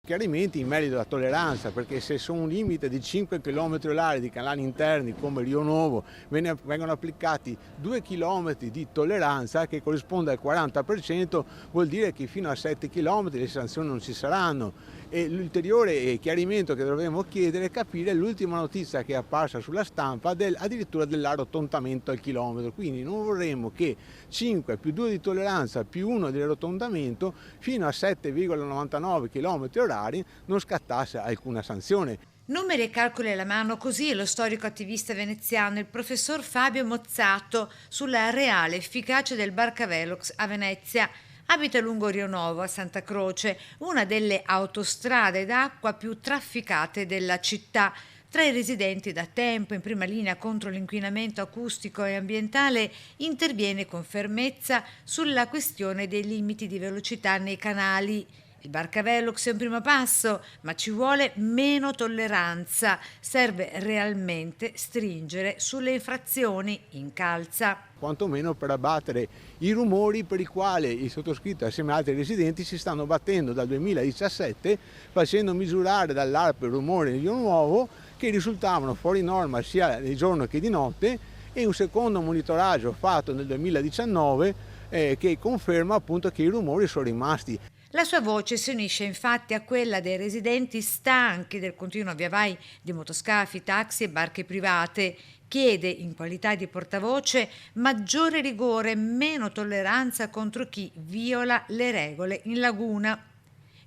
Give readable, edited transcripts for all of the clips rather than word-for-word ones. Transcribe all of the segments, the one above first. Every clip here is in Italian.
chiarimenti in merito alla tolleranza, perché se su un limite di 5 km orari di canali interni come Rio Nuovo vengono applicati 2 km di tolleranza che corrisponde al 40%, vuol dire che fino a 7 km le sanzioni non ci saranno. E l'ulteriore chiarimento che dovremmo chiedere è capire l'ultima notizia che è apparsa sulla stampa addirittura dell'arrotondamento al chilometro, quindi non vorremmo che 5 più 2 di tolleranza più 1 di arrotondamento fino a 7,99 km orari non scattasse alcuna sanzione. Numeri e calcoli alla mano, così lo storico attivista veneziano, il professor Fabio Mozzato, sulla reale efficacia del Barcavelox a Venezia. Abita lungo Rio Novo, a Santa Croce, una delle autostrade d'acqua più trafficate della città. Tra i residenti da tempo in prima linea contro l'inquinamento acustico e ambientale interviene con fermezza sulla questione dei limiti di velocità nei canali. Il Barcavelox è un primo passo, ma ci vuole meno tolleranza. Serve realmente stringere sulle infrazioni, incalza. Quantomeno per abbattere i rumori per i quali il sottoscritto assieme ad altri residenti si stanno battendo dal 2017 facendo misurare dall'ARP il rumore di Rio Nuovo che risultavano fuori norma sia di giorno che di notte, e un secondo monitoraggio fatto nel 2019 che conferma appunto che i rumori sono rimasti. La sua voce si unisce infatti a quella dei residenti stanchi del continuo via vai di motoscafi, taxi e barche private. Chiede, in qualità di portavoce, maggiore rigore e meno tolleranza contro chi viola le regole in laguna.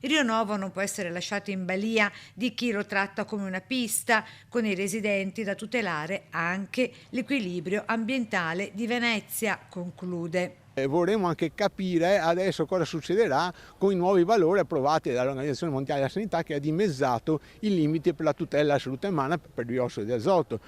Il Rio Novo non può essere lasciato in balia di chi lo tratta come una pista, con i residenti da tutelare anche l'equilibrio ambientale di Venezia, conclude. Vorremmo anche capire adesso cosa succederà con i nuovi valori approvati dall'Organizzazione Mondiale della Sanità, che ha dimezzato i limiti per la tutela della salute umana per il diossido di azoto.